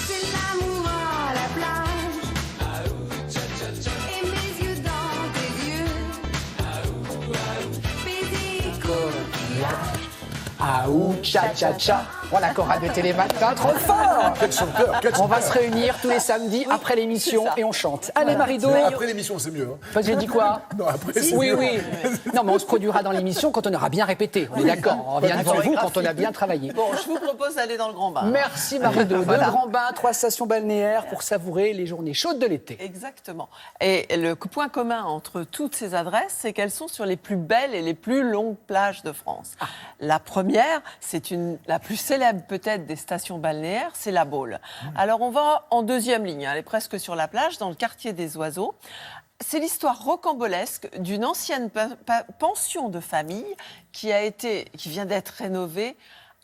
C'est l'amour à la plage. Et mes yeux dans tes yeux. Baiser coquillage. Aou, cha-cha-cha. Oh, la chorale de Télématin, trop fort. Quel chanteur, quel On va chanteur. se réunir tous les samedis après l'émission et on chante. Allez, Marie-Do. Mais après l'émission, c'est mieux. Hein. J'ai dit quoi? Non, après, c'est Oui, mieux. oui. Non, mais on se produira dans l'émission quand on aura bien répété. On est d'accord. On vient devant vous quand on a bien travaillé. Bon, je vous propose d'aller dans le grand bain. Merci, Marie-Do. Deux grands bains, 3 stations balnéaires pour savourer les journées chaudes de l'été. Exactement. Et le point commun entre toutes ces adresses, c'est qu'elles sont sur les plus belles et les plus longues plages de France. La première, la plus célèbre peut-être des stations balnéaires, c'est la Baule. Alors on va en deuxième ligne, elle est presque sur la plage, dans le quartier des Oiseaux. C'est l'histoire rocambolesque d'une ancienne pension de famille qui vient d'être rénovée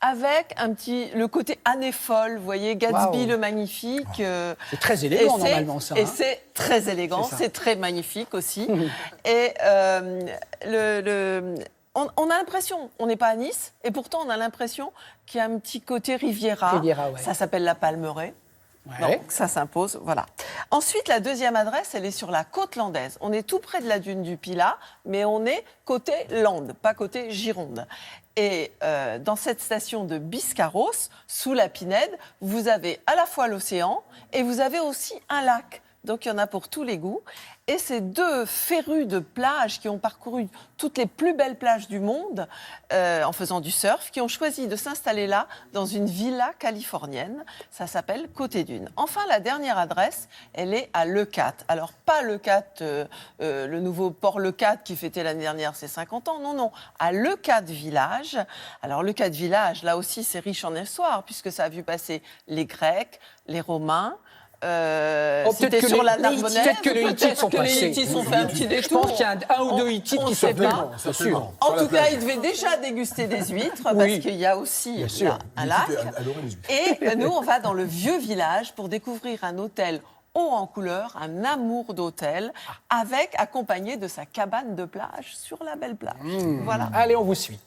avec le côté année folle, vous voyez, Gatsby Wow. le magnifique. C'est très élégant, et normalement, ça. Et hein. c'est très élégant, C'est ça. c'est très magnifique aussi. Et on a l'impression, on n'est pas à Nice, et pourtant on a l'impression qu'il y a un petit côté Riviera. Riviera, ouais. Ça s'appelle la Palmeraie. Ouais. Donc ça s'impose, voilà. Ensuite, la deuxième adresse, elle est sur la côte landaise. On est tout près de la dune du Pilat, mais on est côté Lande, pas côté Gironde. Et dans cette station de Biscarros, sous la Pinède, vous avez à la fois l'océan et vous avez aussi un lac. Donc il y en a pour tous les goûts. Et ces deux férus de plages qui ont parcouru toutes les plus belles plages du monde en faisant du surf, qui ont choisi de s'installer là, dans une villa californienne. Ça s'appelle Côté Dune. Enfin, la dernière adresse, elle est à Leucate. Alors, pas Leucate, le nouveau port Leucate qui fêtait l'année dernière ses 50 ans. Non, non, à Leucate Village. Alors, Leucate Village, là aussi, c'est riche en histoire, puisque ça a vu passer les Grecs, les Romains. Peut-être que sur la les Narbonnaise, Hittites, que les Hittites sont que les passés. Hittites ont fait un petit Je détour. pense qu'il y a un ou deux Hittites qui sont sait venus. pas. C'est sûr. En tout cas, ils devaient déjà déguster des huîtres, Oui. parce qu'il y a aussi Bien sûr. un lac. Adorait les huîtres. Et nous, on va dans le vieux village pour découvrir un hôtel haut en couleur, un amour d'hôtel, accompagné de sa cabane de plage sur la belle plage. Voilà. Allez, on vous suit.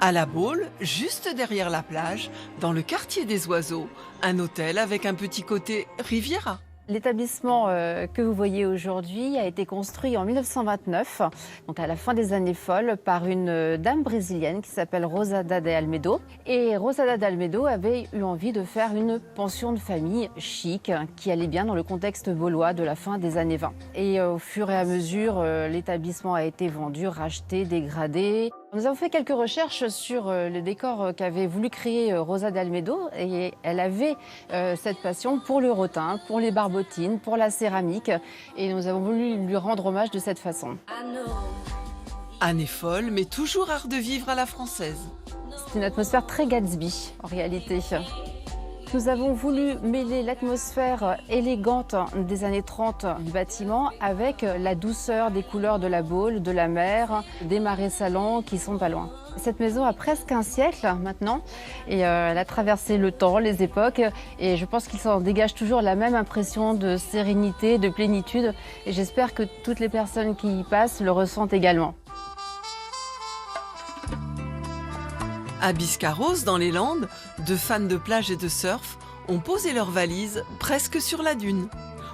À la Baule, juste derrière la plage, dans le quartier des Oiseaux, un hôtel avec un petit côté Riviera. L'établissement que vous voyez aujourd'hui a été construit en 1929, donc à la fin des années folles, par une dame brésilienne qui s'appelle Rosada de Almeida. Et Rosada de Almeida avait eu envie de faire une pension de famille chic qui allait bien dans le contexte baulois de la fin des années 20. Et au fur et à mesure, l'établissement a été vendu, racheté, dégradé. Nous avons fait quelques recherches sur le décor qu'avait voulu créer Rosa d'Almeida et elle avait cette passion pour le rotin, pour les barbotines, pour la céramique et nous avons voulu lui rendre hommage de cette façon. Année folle, mais toujours art de vivre à la française. C'est une atmosphère très Gatsby en réalité. Nous avons voulu mêler l'atmosphère élégante des années 30 du bâtiment avec la douceur des couleurs de la Baule, de la mer, des marais salants qui sont pas loin. Cette maison a presque un siècle maintenant et elle a traversé le temps, les époques et je pense qu'il s'en dégage toujours la même impression de sérénité, de plénitude et j'espère que toutes les personnes qui y passent le ressentent également. À Biscarros, dans les Landes, deux fans de plage et de surf ont posé leurs valises presque sur la dune.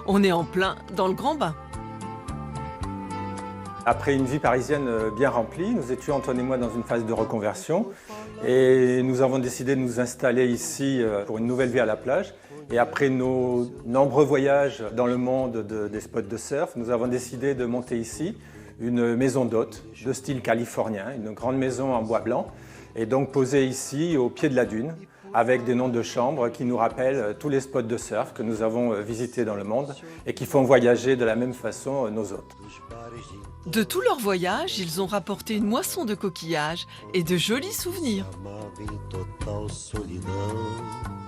On est en plein dans le grand bain. Après une vie parisienne bien remplie, nous étions, Antoine et moi, dans une phase de reconversion et nous avons décidé de nous installer ici pour une nouvelle vie à la plage. Et après nos nombreux voyages dans le monde des spots de surf, nous avons décidé de monter ici une maison d'hôtes de style californien, une grande maison en bois blanc, et donc posée ici au pied de la dune, avec des noms de chambres qui nous rappellent tous les spots de surf que nous avons visités dans le monde et qui font voyager de la même façon nos hôtes. De tout leur voyage, ils ont rapporté une moisson de coquillages et de jolis souvenirs.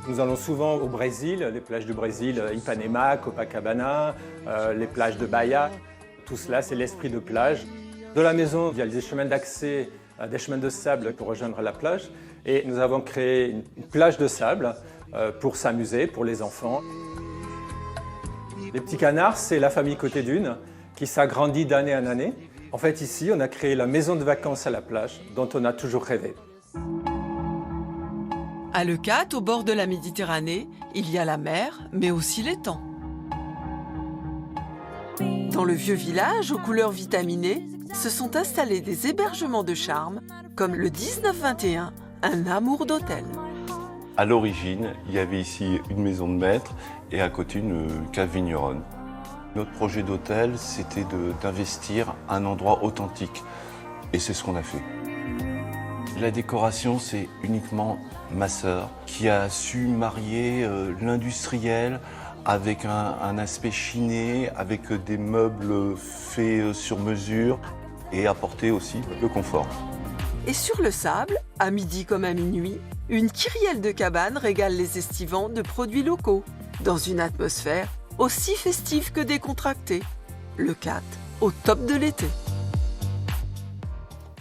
Nous allons souvent au Brésil, les plages du Brésil, Ipanema, Copacabana, les plages de Bahia. Tout cela, c'est l'esprit de plage. De la maison, il y a des chemins d'accès, des chemins de sable pour rejoindre la plage. Et nous avons créé une plage de sable pour s'amuser, pour les enfants. Les petits canards, c'est la famille Côté Dune qui s'agrandit d'année en année. En fait, ici, on a créé la maison de vacances à la plage dont on a toujours rêvé. À Leucate, au bord de la Méditerranée, il y a la mer, mais aussi l'étang. Dans le vieux village, aux couleurs vitaminées, se sont installés des hébergements de charme, comme le 1921, un amour d'hôtel. À l'origine, il y avait ici une maison de maître et à côté une cave vigneronne. Notre projet d'hôtel, c'était d'investir un endroit authentique. Et c'est ce qu'on a fait. La décoration, c'est uniquement ma sœur qui a su marier l'industriel avec un aspect chiné, avec des meubles faits sur mesure et apporter aussi le confort. Et sur le sable, à midi comme à minuit, une kyrielle de cabanes régale les estivants de produits locaux, dans une atmosphère aussi festive que décontractée. Leucate, au top de l'été.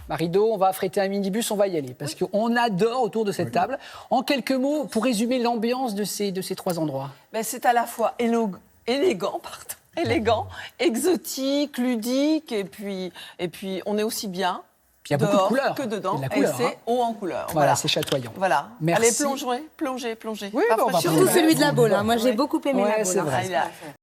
Marido, on va affréter un minibus, on va y aller, parce qu'on adore autour de cette table. En quelques mots, pour résumer l'ambiance de ces 3 endroits. Ben, c'est à la fois élégant, exotique, ludique, et puis on est aussi bien Puis il y a beaucoup de dehors couleurs. que dedans, Il y a de la et couleur, c'est hein. haut en couleur. Voilà, c'est chatoyant. Voilà. Merci. Allez, plongez. Oui, on va Rafraîchissez-vous. Surtout celui de la Baule. Moi, j'ai beaucoup aimé Ouais, la Baule. c'est vrai. Ah, il a-